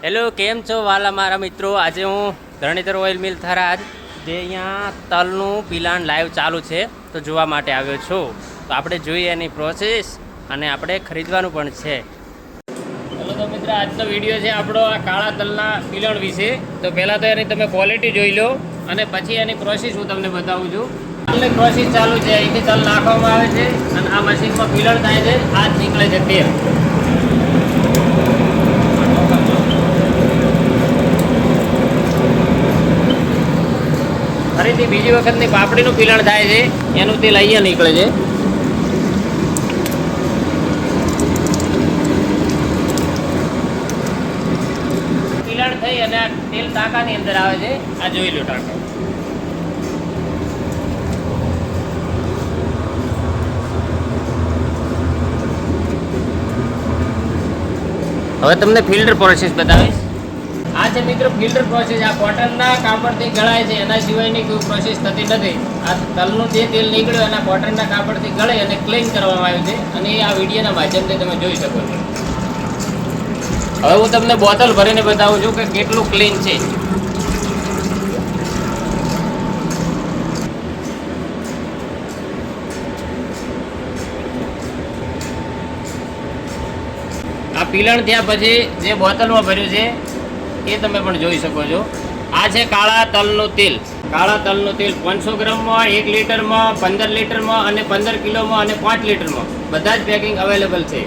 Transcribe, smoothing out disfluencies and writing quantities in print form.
Hello, કેમ છો વાલા મારા મિત્રો? આજે હું ધરણીધર ઓઇલ મિલ થરાદ જે અહીંયા તલનું પિલાણ લાઈવ ચાલુ છે તો જોવા માટે આવ્યો છું. તો આપણે જોઈએ એની પ્રોસેસ અને આપણે ખરીદવાનું પણ છે. હેલો તો મિત્રો, આજનો વિડીયો છે આપણો આ કાળા તલના પિલાણ વિશે. તો પહેલાં તો એની તમે ક્વોલિટી જોઈ લો અને પછી એની પ્રોસેસ હું તમને બતાવું છું. તલની પ્રોસેસ ચાલુ છે. અહીંથી તલ નાખવામાં આવે છે અને આ મશીનમાં પિલાણ થાય છે. આ જ નીકળે છે તેલ. ફરીથી બીજી વખતની પાપડીનું પિલાણ થાય છે, એનું તેલ અહીંયા નીકળે છે. પિલાણ થઈ અને આ તેલ ટાંકાની અંદર આવે છે. આ જોઈ લો ટાંકો. હવે તમને ફિલ્ટર પ્રોસેસ બતાવીશ. આ છે મિત્રો ફિલ્ટર પ્રોસેસ. આ કોટનના કાપડથી ગળાય છે, એના સિવાયની કોઈ પ્રોસેસ થતી નથી. આ તલનું જે તેલ નીકળ્યું એના કોટનના કાપડથી ગળાઈ અને ક્લીન કરવામાં આવ્યું છે અને આ વિડીયોના માધ્યમથી તમે જોઈ શકો છો. હવે હું તમને બોટલ ભરીને બતાવું છું કે કેટલું ક્લીન છે. આ પિલાણ થયા પછી જે બોટલમાં ભર્યું છે એ તમે પણ જોઈ શકો છો. આ છે કાળા તલનું તેલ. કાળા તલનું તેલ 500 ગ્રામમાં, 1 લીટરમાં, 15 લીટરમાં અને 15 કિલોમાં અને 5 લીટરમાં બધા જ પેકિંગ અવેલેબલ છે.